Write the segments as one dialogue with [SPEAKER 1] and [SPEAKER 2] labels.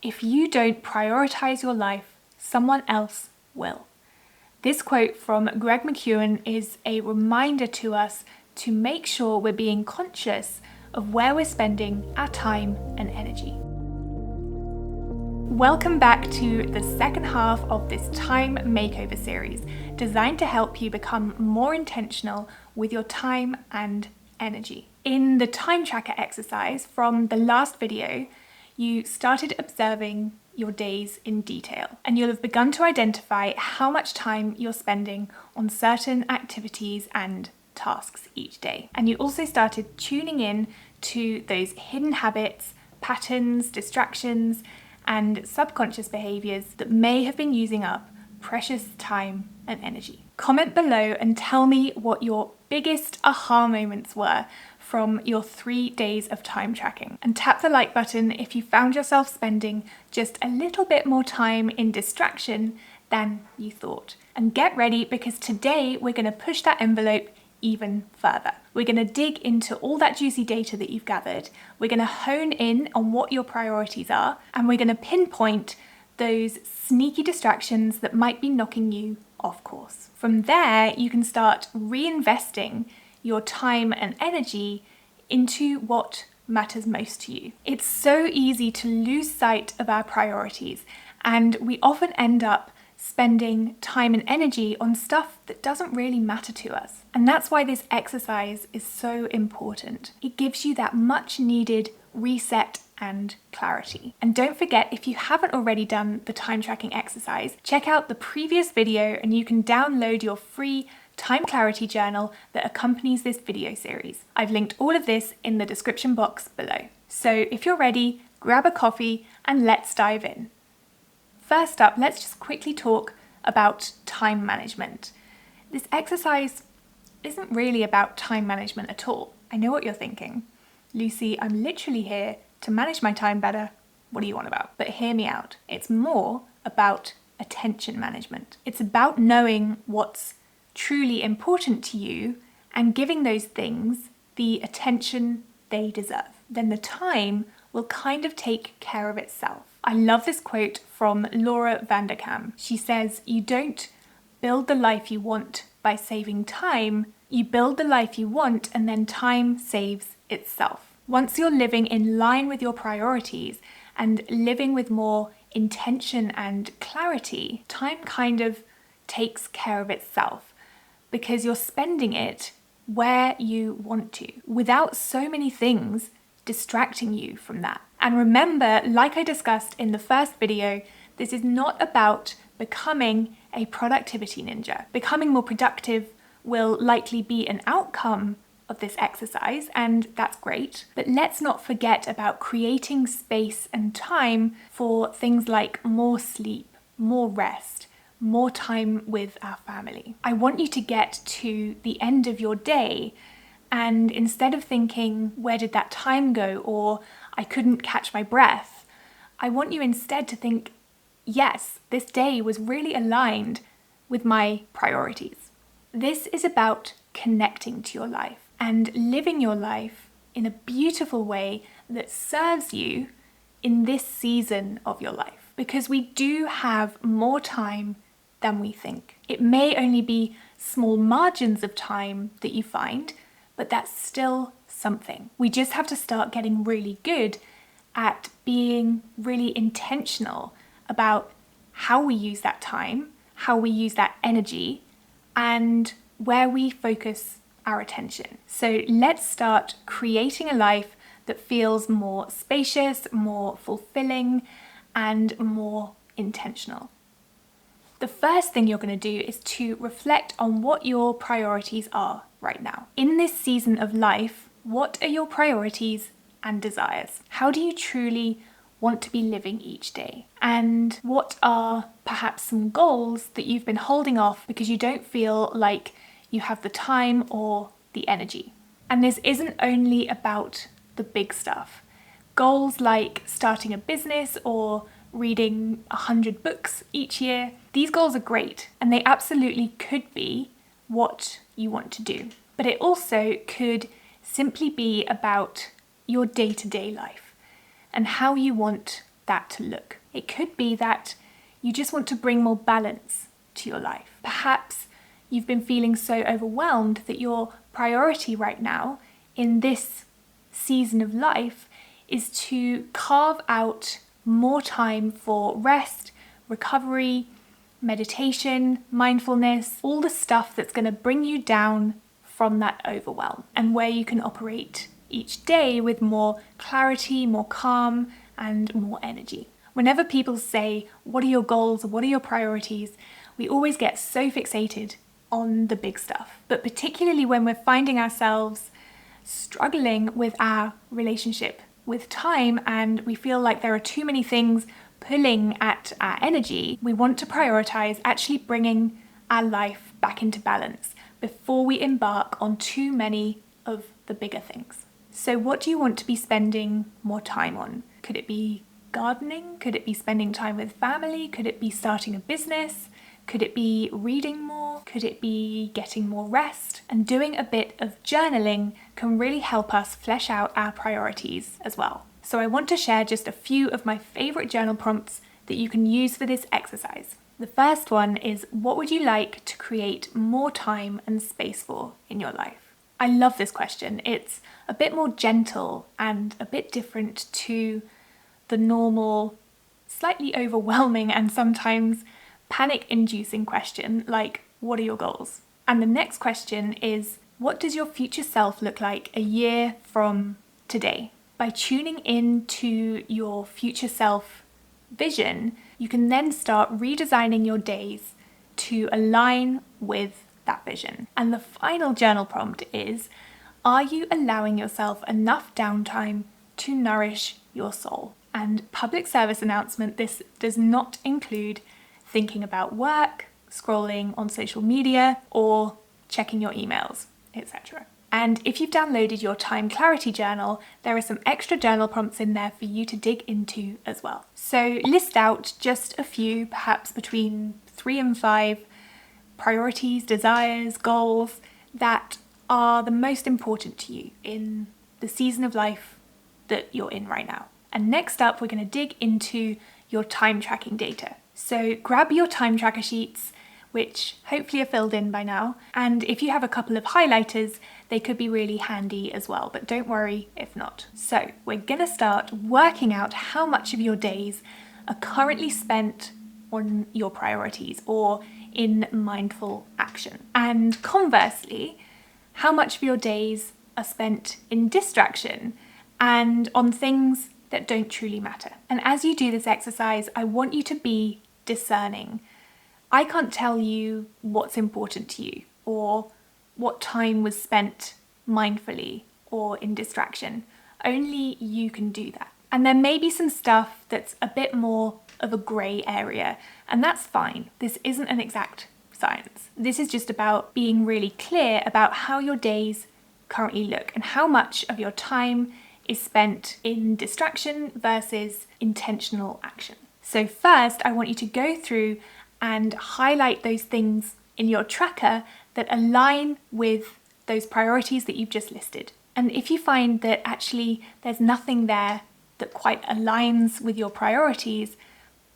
[SPEAKER 1] If you don't prioritize your life, someone else will. This quote from Greg McKeown is a reminder to us to make sure we're being conscious of where we're spending our time and energy. Welcome back to the second half of this Time Makeover series, designed to help you become more intentional with your time and energy. In the time tracker exercise from the last video, you started observing your days in detail, and you'll have begun to identify how much time you're spending on certain activities and tasks each day. And you also started tuning in to those hidden habits, patterns, distractions, and subconscious behaviors that may have been using up precious time and energy. Comment below and tell me what your biggest aha moments were from your 3 days of time tracking. And tap the like button if you found yourself spending just a little bit more time in distraction than you thought. And get ready, because today we're going to push that envelope even further. We're going to dig into all that juicy data that you've gathered. We're going to hone in on what your priorities are, and we're going to pinpoint those sneaky distractions that might be knocking you off course. From there, you can start reinvesting your time and energy into what matters most to you. It's so easy to lose sight of our priorities, and we often end up spending time and energy on stuff that doesn't really matter to us. And that's why this exercise is so important. It gives you that much needed reset and clarity. And don't forget, if you haven't already done the time tracking exercise, check out the previous video and you can download your free time clarity journal that accompanies this video series. I've linked all of this in the description box below. So if you're ready, grab a coffee and let's dive in. First up, let's just quickly talk about time management. This exercise isn't really about time management at all. I know what you're thinking. Lucy, I'm literally here to manage my time better. What do you want about? But hear me out. It's more about attention management. It's about knowing what's truly important to you and giving those things the attention they deserve. Then the time will kind of take care of itself. I love this quote from Laura Vanderkam. She says, "You don't build the life you want by saving time. You build the life you want, and then time saves itself." Once you're living in line with your priorities and living with more intention and clarity, time kind of takes care of itself because you're spending it where you want to, without so many things distracting you from that. And remember, like I discussed in the first video, this is not about becoming a productivity ninja. Becoming more productive will likely be an outcome of this exercise, and that's great. But let's not forget about creating space and time for things like more sleep, more rest, more time with our family. I want you to get to the end of your day, and instead of thinking, where did that time go? Or I couldn't catch my breath, I want you instead to think, yes, this day was really aligned with my priorities. This is about connecting to your life and living your life in a beautiful way that serves you in this season of your life. Because we do have more time than we think. It may only be small margins of time that you find, but that's still something. We just have to start getting really good at being really intentional about how we use that time, how we use that energy, and where we focus our attention. So let's start creating a life that feels more spacious, more fulfilling, and more intentional. The first thing you're going to do is to reflect on what your priorities are right now. In this season of life, what are your priorities and desires? How do you truly want to be living each day? And what are perhaps some goals that you've been holding off because you don't feel like you have the time or the energy? And this isn't only about the big stuff. Goals like starting a business or reading 100 books each year, these goals are great, and they absolutely could be what you want to do. But it also could simply be about your day-to-day life and how you want that to look? It could be that you just want to bring more balance to your life. Perhaps you've been feeling so overwhelmed that your priority right now in this season of life is to carve out more time for rest, recovery, meditation, mindfulness, all the stuff that's going to bring you down from that overwhelm, and where you can operate each day with more clarity, more calm, and more energy. Whenever people say, what are your goals or what are your priorities, we always get so fixated on the big stuff. But particularly when we're finding ourselves struggling with our relationship with time and we feel like there are too many things pulling at our energy, we want to prioritize actually bringing our life back into balance before we embark on too many of the bigger things. So what do you want to be spending more time on? Could it be gardening? Could it be spending time with family? Could it be starting a business? Could it be reading more? Could it be getting more rest? And doing a bit of journaling can really help us flesh out our priorities as well. So I want to share just a few of my favorite journal prompts that you can use for this exercise. The first one is, what would you like to create more time and space for in your life? I love this question. It's a bit more gentle and a bit different to the normal, slightly overwhelming and sometimes panic-inducing question like, what are your goals? And the next question is, what does your future self look like a year from today? By tuning in to your future self vision, you can then start redesigning your days to align with that vision. And the final journal prompt is, are you allowing yourself enough downtime to nourish your soul? And public service announcement, this does not include thinking about work, scrolling on social media, or checking your emails, etc. And if you've downloaded your Time Clarity Journal, there are some extra journal prompts in there for you to dig into as well. So list out just a few, perhaps between 3 and 5 priorities, desires, goals that are the most important to you in the season of life that you're in right now. And next up, we're going to dig into your time tracking data. So grab your time tracker sheets, which hopefully are filled in by now. And if you have a couple of highlighters, they could be really handy as well, but don't worry if not. So we're gonna start working out how much of your days are currently spent on your priorities or in mindful action. And conversely, how much of your days are spent in distraction and on things that don't truly matter. And as you do this exercise, I want you to be discerning. I can't tell you what's important to you or what time was spent mindfully or in distraction. Only you can do that. And there may be some stuff that's a bit more of a grey area, and that's fine. This isn't an exact science. This is just about being really clear about how your days currently look and how much of your time is spent in distraction versus intentional action. So first, I want you to go through and highlight those things in your tracker that align with those priorities that you've just listed. And if you find that actually there's nothing there that quite aligns with your priorities,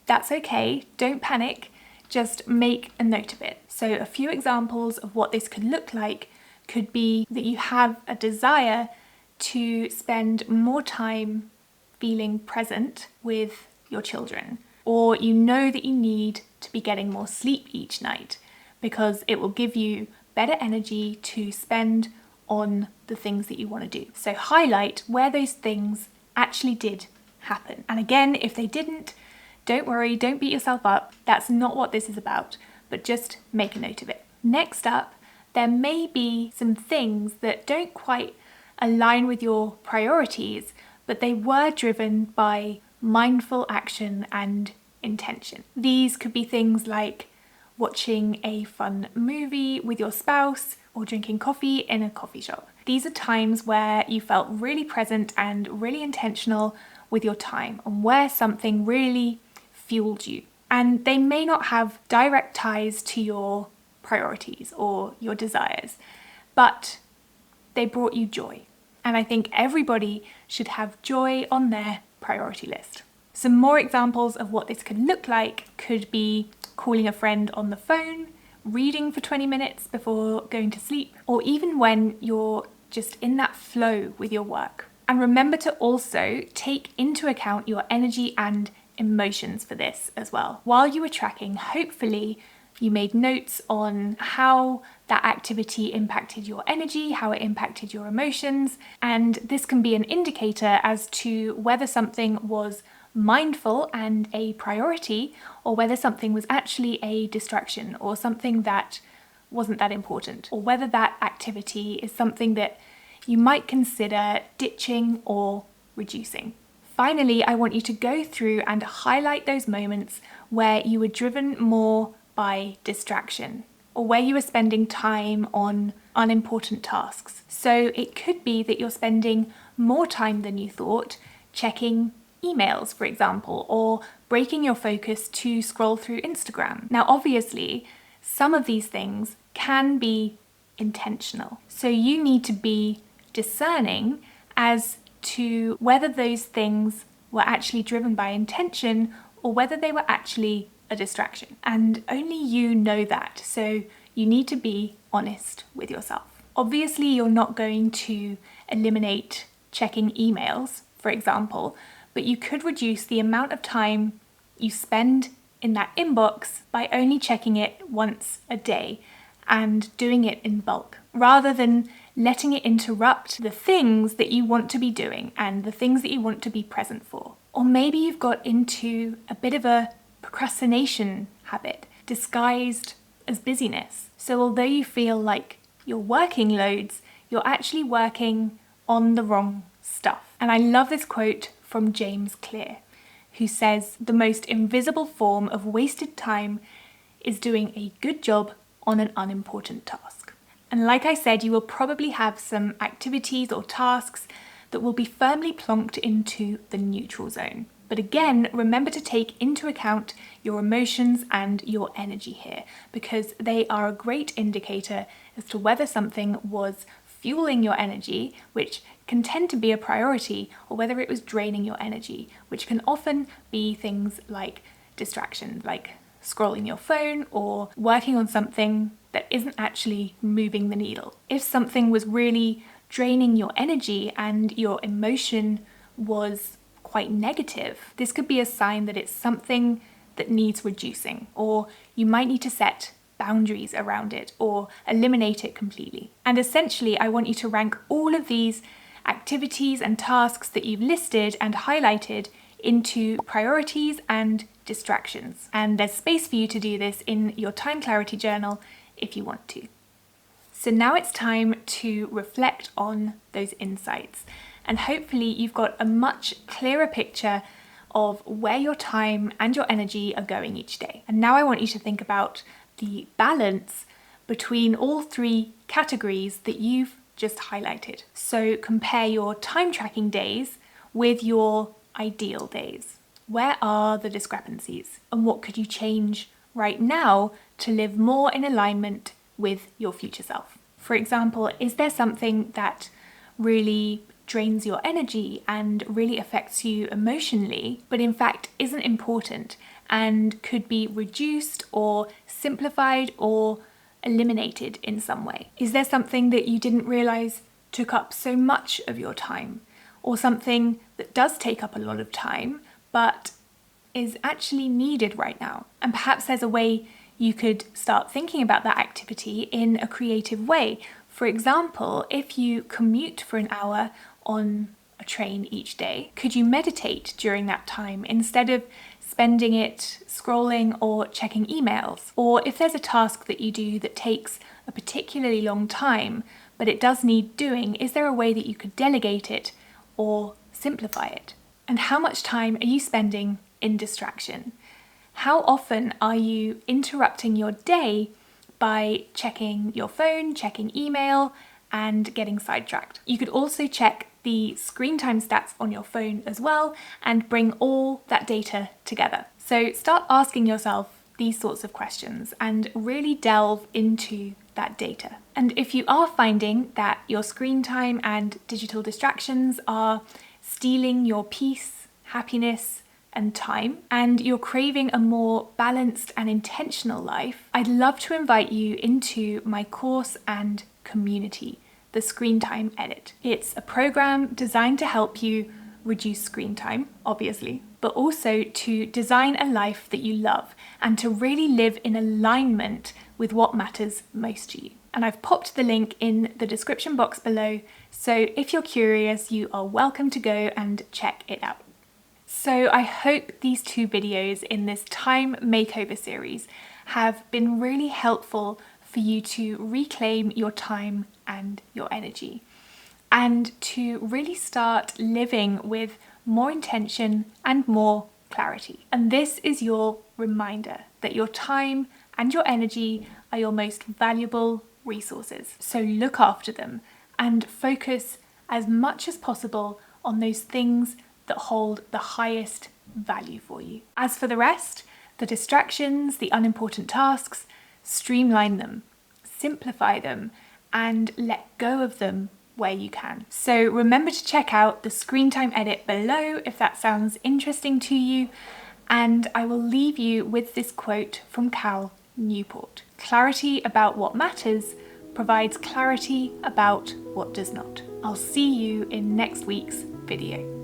[SPEAKER 1] that's okay, don't panic, just make a note of it. So a few examples of what this could look like could be that you have a desire to spend more time feeling present with your children, or you know that you need to be getting more sleep each night because it will give you better energy to spend on the things that you want to do. So highlight where those things actually did happen. And again, if they didn't, don't worry, don't beat yourself up. That's not what this is about, but just make a note of it. Next up, there may be some things that don't quite align with your priorities, but they were driven by mindful action and intention. These could be things like watching a fun movie with your spouse or drinking coffee in a coffee shop. These are times where you felt really present and really intentional with your time and where something really fueled you. And they may not have direct ties to your priorities or your desires, but they brought you joy. And I think everybody should have joy on their priority list. Some more examples of what this could look like could be calling a friend on the phone, reading for 20 minutes before going to sleep, or even when you're just in that flow with your work. And remember to also take into account your energy and emotions for this as well. While you were tracking, hopefully you made notes on how that activity impacted your energy, how it impacted your emotions, and this can be an indicator as to whether something was mindful and a priority, or whether something was actually a distraction or something that wasn't that important, or whether that activity is something that you might consider ditching or reducing. Finally, I want you to go through and highlight those moments where you were driven more by distraction, or where you were spending time on unimportant tasks. So it could be that you're spending more time than you thought checking emails, for example, or breaking your focus to scroll through Instagram. Now, obviously, some of these things can be intentional. So you need to be discerning as to whether those things were actually driven by intention or whether they were actually a distraction. And only you know that. So you need to be honest with yourself. Obviously, you're not going to eliminate checking emails, for example, but you could reduce the amount of time you spend in that inbox by only checking it once a day and doing it in bulk, rather than letting it interrupt the things that you want to be doing and the things that you want to be present for. Or maybe you've got into a bit of a procrastination habit disguised as busyness. So although you feel like you're working loads, you're actually working on the wrong stuff. And I love this quote from James Clear, who says, "The most invisible form of wasted time is doing a good job on an unimportant task." And like I said, you will probably have some activities or tasks that will be firmly plonked into the neutral zone. But again, remember to take into account your emotions and your energy here, because they are a great indicator as to whether something was fueling your energy, which can tend to be a priority, or whether it was draining your energy, which can often be things like distraction, like scrolling your phone or working on something that isn't actually moving the needle. If something was really draining your energy and your emotion was quite negative, this could be a sign that it's something that needs reducing, or you might need to set boundaries around it or eliminate it completely. And essentially, I want you to rank all of these activities and tasks that you've listed and highlighted into priorities and distractions. And there's space for you to do this in your time clarity journal if you want to. So now it's time to reflect on those insights. And hopefully you've got a much clearer picture of where your time and your energy are going each day. And now I want you to think about the balance between all three categories that you've just highlighted. So compare your time tracking days with your ideal days. Where are the discrepancies? And what could you change right now to live more in alignment with your future self? For example, is there something that really drains your energy and really affects you emotionally, but in fact isn't important and could be reduced or simplified or eliminated in some way? Is there something that you didn't realize took up so much of your time, or something that does take up a lot of time but is actually needed right now? And perhaps there's a way you could start thinking about that activity in a creative way. For example, if you commute for an hour on a train each day, could you meditate during that time instead of spending it scrolling or checking emails? Or if there's a task that you do that takes a particularly long time, but it does need doing, is there a way that you could delegate it or simplify it? And how much time are you spending in distraction? How often are you interrupting your day by checking your phone, checking email, and getting sidetracked? You could also check the screen time stats on your phone as well and bring all that data together. So start asking yourself these sorts of questions and really delve into that data. And if you are finding that your screen time and digital distractions are stealing your peace, happiness, and time, and you're craving a more balanced and intentional life, I'd love to invite you into my course and community, the Screen Time Edit. It's a program designed to help you reduce screen time, obviously, but also to design a life that you love and to really live in alignment with what matters most to you. And I've popped the link in the description box below, so if you're curious, you are welcome to go and check it out. So I hope these 2 videos in this Time Makeover series have been really helpful for you to reclaim your time and your energy, and to really start living with more intention and more clarity. And this is your reminder that your time and your energy are your most valuable resources. So look after them and focus as much as possible on those things that hold the highest value for you. As for the rest, the distractions, the unimportant tasks, streamline them, simplify them, and let go of them where you can. So remember to check out the Screen Time Edit below if that sounds interesting to you, and I will leave you with this quote from Cal Newport. Clarity about what matters provides clarity about what does not. I'll see you in next week's video.